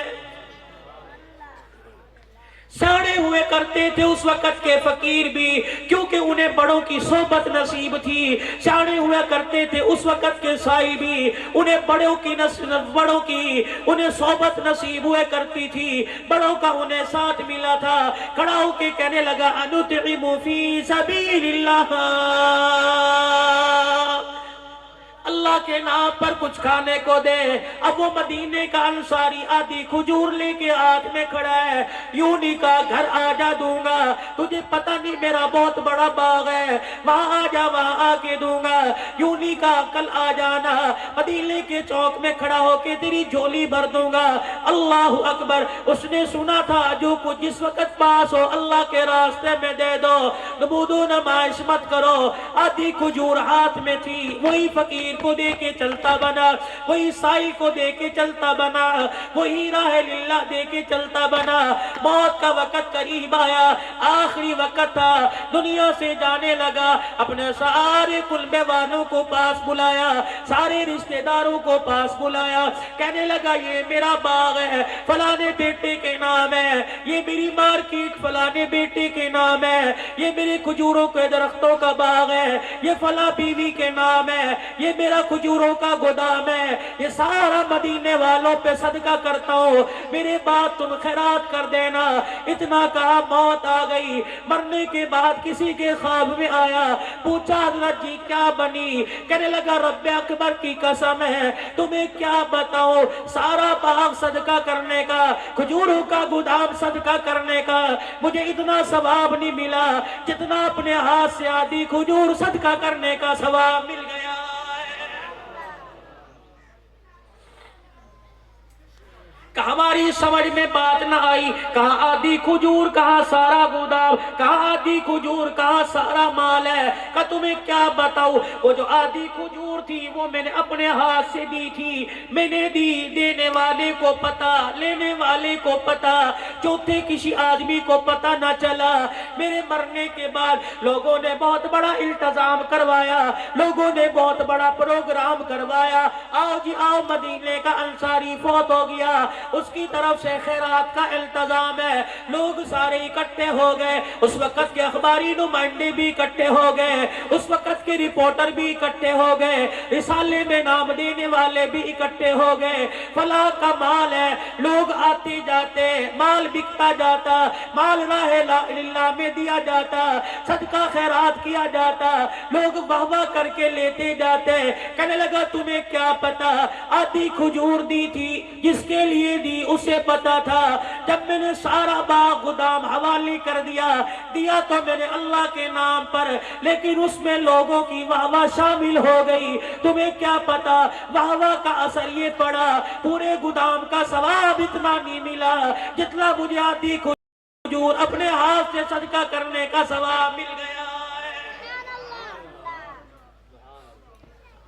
ساڑے ہوئے کرتے تھے اس وقت کے فقیر بھی، کیونکہ انہیں بڑوں کی صحبت نصیب تھی۔ ساڑے ہوا کرتے تھے اس وقت کے سائی بھی، انہیں بڑوں کی انہیں صحبت نصیب ہوئے کرتی تھی، بڑوں کا انہیں ساتھ ملا تھا۔ کھڑا ہو کے کہنے لگا انطعم فی سبیل اللہ، اللہ کے نام پر کچھ کھانے کو دے۔ اب وہ مدینے کا انصاری آدھی کھجور لے کے ہاتھ میں کھڑا ہے، یوں نہیں کہا گھر آ جا دوں گا، تجھے پتہ نہیں میرا بہت بڑا باغ ہے، وہاں آ جا وہاں آ کے دوں گا، یوں نہیں کہا کل آ جانا، مدینے کے چوک میں کھڑا ہو کے تیری جھولی بھر دوں گا۔ اللہ اکبر۔ اس نے سنا تھا جو کچھ جس وقت پاس ہو اللہ کے راستے میں دے دو، نمود و نمائش مت کرو۔ آدھی کھجور ہاتھ میں تھی، وہی فقیر کو دے کے چلتا بنا، وہی سائل کو دے کے چلتا بنا، وہی راہ للہ دے کے چلتا بنا۔ موت کا وقت قریب آیا، آخری وقت تھا، دنیا سے جانے لگا۔ اپنے سارے کلبے والوں کو پاس بلایا، سارے رشتہ داروں کو پاس بلایا، کہنے لگا یہ میرا باغ ہے، فلانے بیٹے کے نام ہے، یہ میری مارکیٹ فلانے بیٹے کے نام ہے، یہ میرے کھجوروں کے درختوں کا باغ ہے، یہ فلاں بیوی کے نام ہے، یہ میرا کھجوروں کا گودام ہے، یہ سارا مدینے والوں پہ صدقہ کرتا ہوں، میرے بعد تم خیرات کر دینا۔ اتنا کہا موت آ گئی۔ مرنے کے بعد کسی کے خواب میں آیا، پوچھا حضرت جی کیا بنی؟ کہنے لگا رب اکبر کی قسم ہے تمہیں کیا بتاؤں، سارا باغ صدقہ کرنے کا، کھجوروں کا گودام صدقہ کرنے کا، مجھے اتنا ثواب نہیں ملا جتنا اپنے ہاتھ سے آدھی کھجور صدقہ کرنے کا ثواب مل گیا۔ ہماری سمجھ میں بات نہ آئی، کہاں آدھی کھجور کہاں سارا گودام، کہاں آدھی کھجور کہاں سارا مال ہے۔ کہ تمہیں کیا بتاؤں، وہ جو آدھی کھجور تھی وہ میں نے اپنے ہاتھ سے دی تھی، میں نے دی، دینے والے کو پتا، لینے والے کو پتا، چوتھے کسی آدمی کو پتا نہ چلا۔ میرے مرنے کے بعد لوگوں نے بہت بڑا التزام کروایا، لوگوں نے بہت بڑا پروگرام کروایا، آؤ جی آؤ مدینے کا انصاری فوت ہو گیا، اس کی طرف سے خیرات کا التزام ہے۔ لوگ سارے اکٹھے ہو گئے، اس وقت کے اخباری نمائندے بھی اکٹھے ہو گئے، اس وقت کے رپورٹر بھی اکٹھے ہو گئے، رسالے میں نام دینے والے بھی اکٹھے ہو گئے۔ فلاں کا مال ہے، لوگ آتے جاتے، مال بکتا جاتا، مال راہ اللہ میں دیا جاتا، صدقہ خیرات کیا جاتا، لوگ واہ واہ کر کے لیتے جاتے۔ کہنے لگا تمہیں کیا پتا، آدھی کھجور دی تھی، جس کے لیے دی اسے پتا تھا، جب میں نے سارا باغ گودام حوالے کر دیا تو میں نے اللہ کے نام پر، لیکن اس میں لوگوں کی واہ واہ شامل ہو گئی۔ تمہیں کیا پتا واہ واہ کا اثر یہ پڑا، پورے گودام کا ثواب اتنا نہیں ملا جتنا مجھے آدھی کھجور اپنے ہاتھ سے صدقہ کرنے کا ثواب مل گیا ہے۔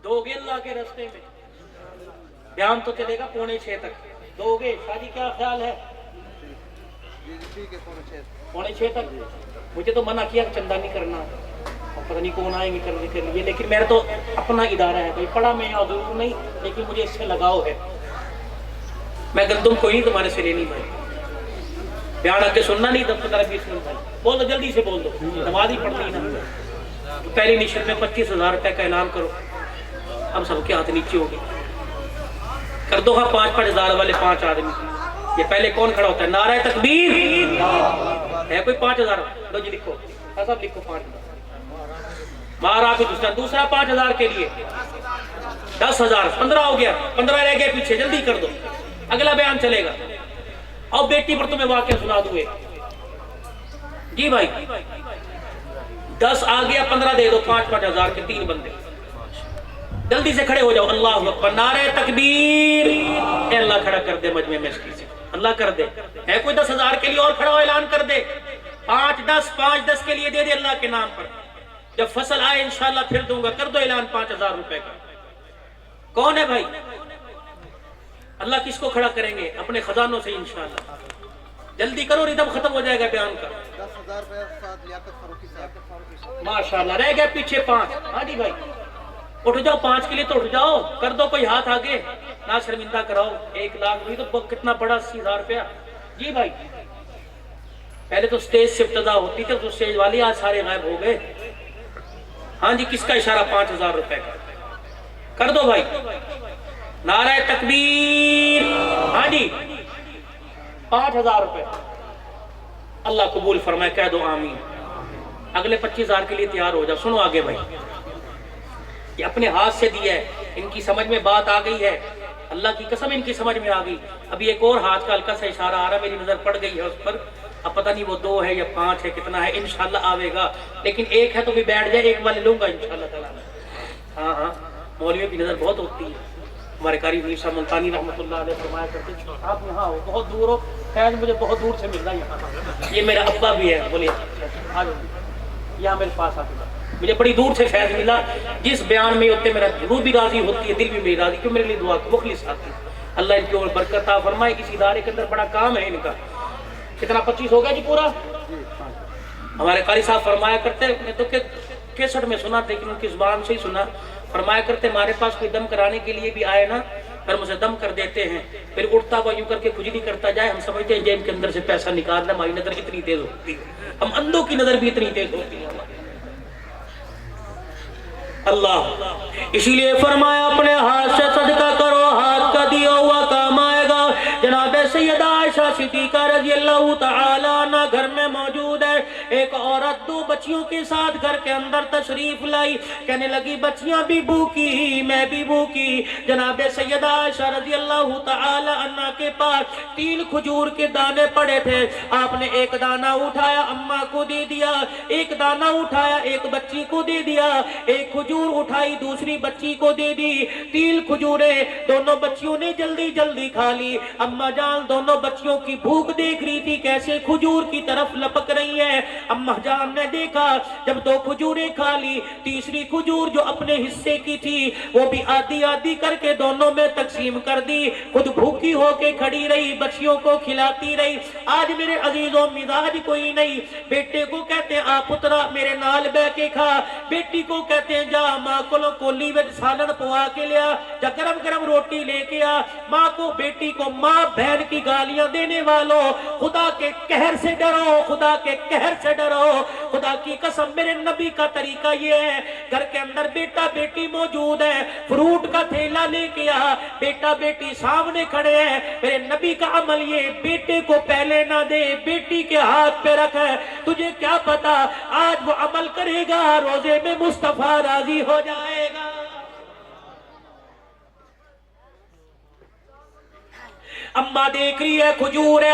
دو گے اللہ کے راستے میں، بیان تو چلے گا 5:45 تک، دو گے؟ شادی کیا خیال ہے؟ 5:45 تک؟ مجھے تو منع کیا چندہ نہیں کرنا، پتہ نہیں کون آئیں گے کرنے کے لیے، لیکن میرا تو اپنا ادارہ ہے بھائی، پڑھا میں یا ضرور نہیں، لیکن مجھے اس سے لگاؤ ہے، میں گندم کوئی نہیں تمہارے سے لینی بھائی، بیان آ کے سننا نہیں، 10-15-20 منٹ بھائی، بول دو جلدی سے بول دو، نماز ہی پڑھنی نا۔ پہلی نشست میں 25,000 روپے کا اعلان کرو، اب سب کے ہاتھ نیچے ہوگی، کر دو ہاں 5,000 والے 5 آدمی۔ یہ پہلے کون کھڑا ہوتا ہے؟ نعرہ تکبیر ہے، کوئی 5,000 لو جی لکھو، سب لکھو 5,000 مارا بھی دوسرا 5,000 کے لیے 10,000، 15 ہو گیا، 15 رہ گئے پیچھے، جلدی کر دو، اگلا بیان چلے گا۔ اور بیٹی پر تمہیں واقعہ سنا دوں جی بھائی، 10 آ گیا، 15 دے دو، 5,000 کے 3 بندے، جلدی سے کھڑے ہو جاؤ، اللہ اکبر، نعرہ تکبیر، اے اللہ کھڑا کر دے مجمع میں اس کی سے، اللہ کر دے، ہے کوئی 10,000 کے لیے اور کھڑا ہو، اعلان کر دے، 5-10 کے لیے دے دے اللہ کے نام پر، جب فصل آئے انشاءاللہ پھر دوں گا، کر دو اعلان 5,000 روپے کا۔ کون ہے بھائی؟ اللہ کس کو کھڑا کریں گے؟ اپنے خزانوں سے انشاءاللہ، جلدی کرو ردم ختم ہو جائے گا بیان کا۔ 10,000 ماشاءاللہ، رہ گئے پیچھے 5، ہاں جی بھائی اٹھ جاؤ، 5 کے لیے تو اٹھ جاؤ، کر دو کوئی ہاتھ آگے، نہ شرمندہ کراؤ، 1 لاکھ بھی تو کتنا بڑا 80,000 روپیہ، جی بھائی پہلے تو اسٹیج سے ابتدا ہوتی تھی، تو اسٹیج والی آج سارے غائب ہو گئے. ہاں جی، کس کا اشارہ؟ 5000 روپے کا کر دو بھائی. نعرہ تکبیر. ہاں جی 5000 روپے. اللہ قبول فرمائے. کہہ دو آمین. اگلے 25000 کے لیے تیار ہو جاؤ. سنو آگے بھائی، یہ اپنے ہاتھ سے دیا ہے. ان کی سمجھ میں بات آ گئی ہے، اللہ کی قسم ان کی سمجھ میں آ گئی. ابھی ایک اور ہاتھ کا ہلکا سا اشارہ آ رہا، میری نظر پڑ گئی ہے اس پر. اب پتہ نہیں وہ 2 ہے یا 5 ہے، کتنا ہے، انشاءاللہ آوے گا. لیکن ایک ہے تو بھی بیٹھ جائے، ایک والے لوں گا انشاءاللہ تعالیٰ. ہاں ہاں، مولویوں کی نظر بہت ہوتی ہے. ہمارے قاری میر صاحب ملتانی رحمۃ اللہ علیہ فرمایا کرتے تھے، آپ یہاں ہو، بہت دور ہو. خیر مجھے بہت دور سے مل رہا ہے یہاں. یہ میرا ابا بھی ہے. بولیے آ جاؤ یہاں میرے پاس آ کے. مجھے بڑی دور سے فیض ملا. جس بیان میں ہوتے میرا روح بھی راضی ہوتی ہے، دل بھی میری راضی، کیوں میرے لیے دعا مخلص آتی. اللہ ان کی اور برکت عطا فرمائے. اس ادارے کے اندر بڑا کام ہے ان کا. کتنا 25 ہو گیا جی پورا. ہمارے قاری صاحب فرمایا کرتے، میں تو کیسٹ میں سنا تھا، لیکن ان کی زبان سے ہی سنا. فرمایا کرتے ہمارے پاس کوئی دم کرانے کے لیے بھی آئے نا، پھر مجھے دم کر دیتے ہیں، پھر اٹھتا ہوا یوں کر کے کھجلی کرتا جائے، ہم سمجھتے ہیں جیب کے اندر سے پیسہ نکالنا. ہماری نظر اتنی تیز ہوتی ہے، ہم اندھوں کی نظر بھی اتنی تیز ہوتی ہے. اللہ اسی لیے فرمایا اپنے ہاتھ سے صدقہ کرو، ہاتھ کا دیا ہوا کام آئے گا. جناب سیدہ عائشہ صدیقہ رضی اللہ تعالی عنہ گھر میں موجود ہے. ایک عورت 2 بچیوں کے ساتھ گھر کے اندر تشریف لائی. کہنے لگی بچیاں بھی بھوکی، میں بھی بھوکی. جناب سیدہ عائشہ رضی اللہ تعالی عنہ کے پاس 3 کھجور کے دانے پڑے تھے. آپ نے ایک دانہ اٹھایا اماں کو دے دیا، ایک دانہ اٹھایا ایک بچی کو دے دیا، ایک کھجور اٹھائی دوسری بچی کو دے دی. 3 کھجوریں دونوں بچیوں نے جلدی جلدی کھا لی. اماں جان دونوں بچیوں کی بھوک دیکھ رہی تھی، کیسے کھجور کی طرف لپک رہی ہے. اماں جان نے دیکھا جب 2 کھجوریں کھا لی، تیسری کھجور جو اپنے حصے کی تھی وہ بھی آدھی آدھی کر کے دونوں میں تقسیم کر دی. خود بھوکی ہو کے کھڑی رہی، بچیوں کو کھلاتی رہی. آج میرے عزیزوں مزاج کوئی نہیں. بیٹے کو کہتے ہیں آپ پترا میرے نال بہ کے کھا، بیٹی کو کہتے ہیں جا ماں کو کولی میں سالن پوا کے لیا، جا گرم گرم روٹی لے کے آ. ماں کو بیٹی کو ماں بہن کی گالیاں دینے والوں، خدا کے قہر سے ڈرو، خدا کے قہر سے ڈرو. خدا کی قسم میرے نبی کا طریقہ یہ ہے، گھر کے اندر بیٹا بیٹی موجود ہے، فروٹ کا تھیلا لے کے آ، بیٹا بیٹی سامنے کھڑے ہیں. میرے نبی کا عمل یہ، بیٹے کو پہلے نہ دے، بیٹی کے ہاتھ پہ رکھ. تجھے کیا پتا آج وہ عمل کرے گا، روزے میں مصطفیٰ راضی ہو جائے گا. اماں دیکھ رہی ہے کھجور ہے،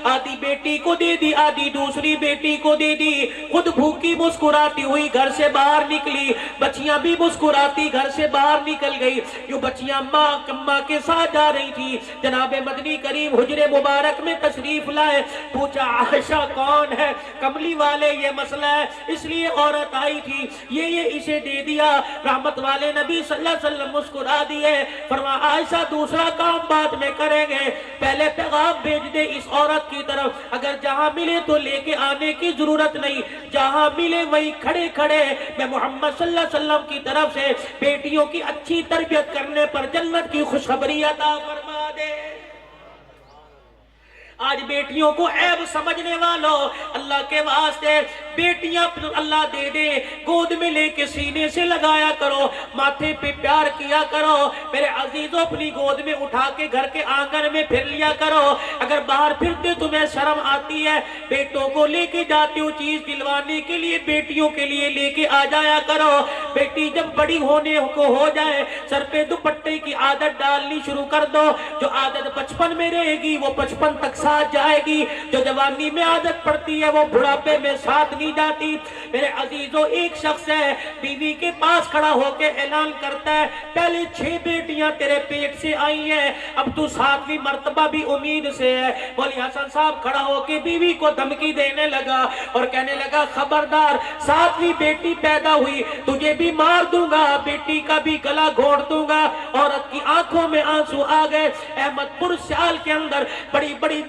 آدھی بیٹی کو دے دی، آدھی دوسری بیٹی کو دے دی. خود بھوکی مسکراتی ہوئی گھر سے باہر نکلی، بچیاں بھی مسکراتی گھر سے باہر نکل گئی. یوں بچیاں اماں کے ساتھ جا رہی تھی. جناب مدنی کریم حجرے مبارک میں تشریف لائے. پوچھا عائشہ کون ہے؟ کملی والے یہ مسئلہ ہے، اس لیے عورت آئی تھی، یہ اسے دے دیا. رحمت والے نبی صلی اللہ علیہ وسلم مسکرا دیے. فرمایا عائشہ دوسرا کام بعد میں کریں گے، پہلے پیغام بھیج دے اس عورت کی طرف، اگر جہاں ملے تو لے کے آنے کی ضرورت نہیں، جہاں ملے وہی کھڑے کھڑے میں محمد صلی اللہ علیہ وسلم کی طرف سے بیٹیوں کی اچھی تربیت کرنے پر جنت کی خوشخبری عطا فرما دے. آج بیٹیوں کو عیب سمجھنے والوں، اللہ کے واسطے بیٹیاں اللہ دے دے گود میں لے کے سینے سے لگایا کرو، ماتھے پہ پیار کیا کرو. میرے عزیزوں اپنی گود میں اٹھا کے گھر کے آنگن میں پھر لیا کرو. اگر باہر پھرتے تمہیں شرم آتی ہے، بیٹوں کو لے کے جاتے ہو چیز دلوانے کے لیے، بیٹیوں کے لیے لے کے آ جایا کرو. بیٹی جب بڑی ہونے کو ہو جائے سر پہ دوپٹے کی عادت ڈالنی شروع کر دو. جو عادت 55 میں رہے گی وہ 55 تک ساتھ جائے گی، جو جوانی میں عادت پڑتی ہے وہ بڑھاپے میں ساتھ نہیں جاتی. میرے عزیزوں ایک شخص ہے بیوی کے پاس کھڑا ہو کے اعلان کرتا ہے پہلے 6 بیٹیاں تیرے پیٹ سے آئی ہیں، اب تو 7ویں مرتبہ بھی امید سے ہے. مولی حسن صاحب کھڑا ہو کے بیوی کو دھمکی دینے لگا اور کہنے لگا خبردار 7ویں بیٹی پیدا ہوئی تجھے بھی مار دوں گا، بیٹی کا بھی گلا گھونٹ دوں گا. عورت کی آنکھوں میں آنسو آ گئے. احمد پور سیال کے اندر بڑی بڑی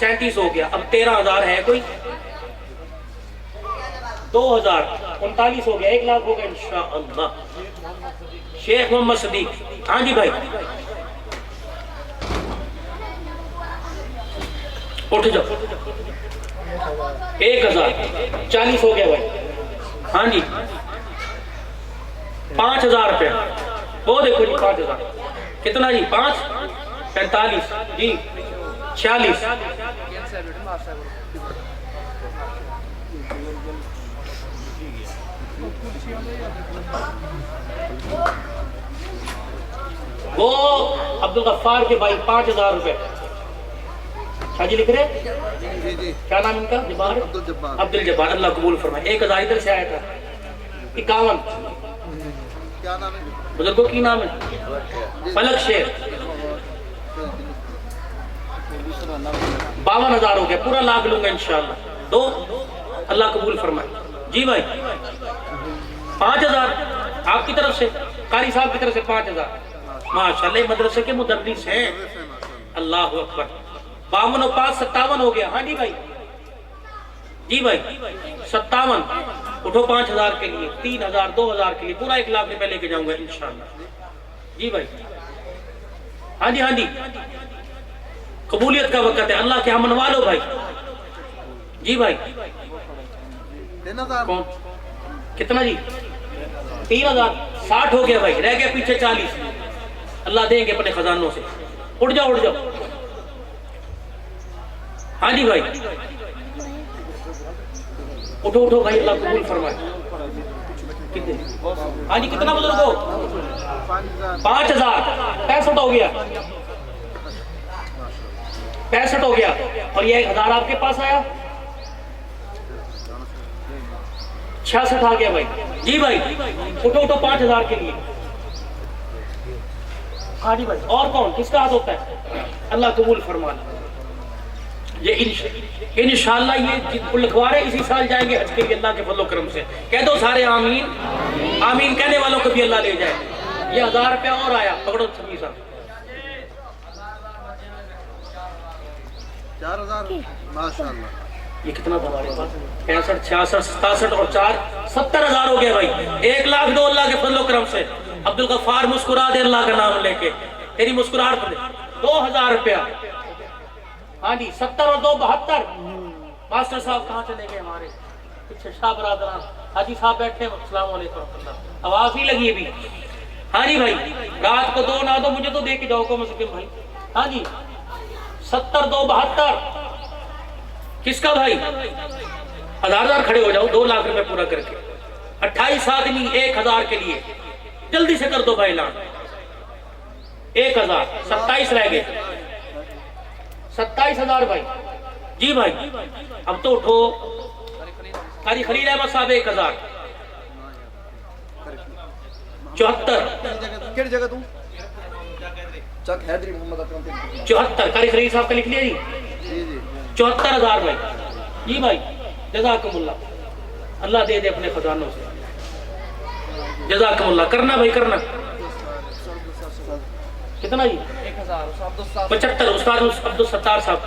37 ہو گیا. اب 13,000 ہے کوئی, 2,000 39 ہو گیا, 1 لاکھ ہو گیا انشاءاللہ. شیخ محمد صدیق. ہاں جی بھائی اٹھ جاؤ. 1,000 40 ہو گیا بھائی. ہاں جی 5,000 روپے. وہ دیکھو جی 5,000 کتنا جی, 5 45 جی 46. وہ عبدالغفار کے بھائی 5,000 روپے. ہاں جی لکھ رہے, جی جی کیا نام ان کا؟ جبار, عبدالجبار. اللہ قبول فرمائے. 1,000 ادھر سے آیا تھا. 51. کیا نام ہے؟ بزرگوں کی نام ہے فلک شیر. 52,000 ہو گیا. پورا لاکھ لوں گا انشاءاللہ. 2 اللہ قبول فرمائے. جی بھائی 5,000 آپ کی طرف سے, قاری صاحب کی طرف سے 5,000. ماشاءاللہ مدرسے کے مدرس ہیں. اللہ اکبر. 52 اور 5 57 ہو گیا. ہاں جی بھائی, جی بھائی 57. اٹھو 5,000 کے لیے, 3,000 2,000 کے لیے, پورا 1 لاکھ روپے لے کے جاؤں گا انشاءاللہ. جی بھائی ہاں جی, ہاں جی قبولیت کا وقت ہے. اللہ کے ہاں منوا لو بھائی. جی بھائی 3,000 کون کتنا جی؟ 3,000 60 ہو گیا بھائی. رہ گیا پیچھے 40. اللہ دیں گے اپنے خزانوں سے. اٹھ جاؤ اٹھ جاؤ. ہاں جی بھائی اٹھو اٹھو بھائی. اللہ قبول فرمائے. کتنے؟ ہاں جی کتنا بزرگ ہو؟ 5,000 65 ہو گیا. 65 ہو گیا. اور یہ 1,000 آپ کے پاس آیا, 66 آ گیا بھائی. جی بھائی اٹھو اٹھو 5,000 کے لیے. ہاں جی بھائی. اور کون کس کا ہاتھ ہوتا ہے؟ اللہ قبول فرمانا. یہ انشاءاللہ یہ لکھوارے اسی سال جائیں گے حج کے لیے اللہ کے فضل و کرم سے. کہہ دو سارے آمین. آمین کہنے والوں کو بھی اللہ لے جائے. یہ 1,000 روپیہ اور آیا. پکڑو سبھی صاحب. 4,000 ماشاءاللہ. یہ کتنا تھا ہمارے پاس؟ 65 66 67 اور 4 70,000 ہو گیا بھائی. 1 لاکھ دو اللہ کے فضل و کرم سے. عبدالغفار مسکرا دے اللہ کا نام لے کے. تیری مسکراہٹ پر 2,000 روپیہ. ہاں جی 70 اور 2 72. ماسٹر صاحب کہاں چلے گئے ہمارے پیچھے؟ شاہ برادران حاجی صاحب بیٹھے ہیں. السلام علیکم ورحمۃ اللہ. آواز ہی لگی ابھی. ہاں جی بھائی رات کو 2 نہ دو مجھے تو دے کے جاؤ کم از کم بھائی. ہاں جی 70 2 72. کس کا بھائی؟ 1,000 کھڑے ہو جاؤ. 2 لاکھ روپے پورا کر کے. 28 آدمی 1,000 کے لیے. جلدی سے کر دو بھائی اعلان. 1,000 27 رہ گئے. 27,000 بھائی. جی بھائی اب تو اٹھو. قاری خلیل احمد صاحب 1,000. 74 کیڑی جگہ تم؟ چک حیدری محمد اکرم. 74 قاری خلیل صاحب کا لکھ لیا جی. جی جی 74,000 بھائی. جی بھائی جزاکم اللہ. اللہ دے دے اپنے خزانوں سے. جزاکم اللہ. کرنا بھائی کرنا. کتنا جی؟ 75. استاد عبدالستار صاحب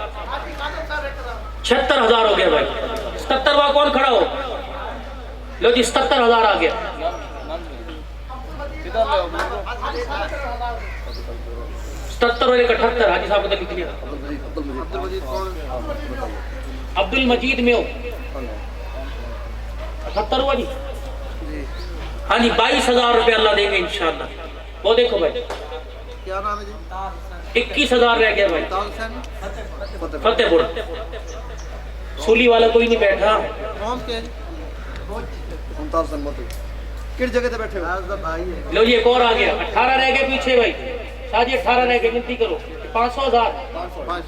76,000 ہو گیا بھائی. 77 واں کون کھڑا ہو؟ لو جی 77,000 آ گیا. 77 اور 78 حاجی صاحب کو لکھ لیا. عبد المجید میں ہو 78 ہوا جی. ہاں جی 22,000 روپے اللہ دیں گے انشاءاللہ. وہ دیکھو بھائی کیا نام ہے جی؟ 21,000 رہ گیا بھائی. فتح پور. سولی والا کوئی نہیں بیٹھا. کون کے کس جگہ تے بیٹھے ہو؟ لو جی ایک اور آ گیا. 18 رہ گئے پیچھے بھائی. شاہ جی 18 رہ گئے. گنتی کرو. 500,000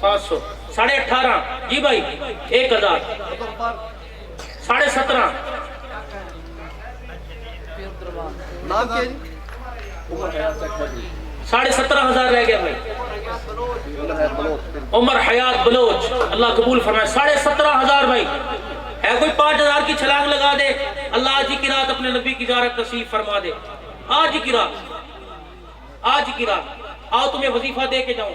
500 18.5. جی بھائی 1,000 17.5. نام کیا جی؟ 17.5 رہ گیا بھائی. عمر حیات بلوچ اللہ قبول فرمائے. 17.5 بھائی. ہے کوئی 5,000 کی چھلانگ لگا دے. اللہ آج ہی کی رات اپنے نبی کی زیارت نصیب فرما دے. آج ہی کی رات. آج ہی کی رات. آؤ تمہیں وظیفہ دے کے جاؤں.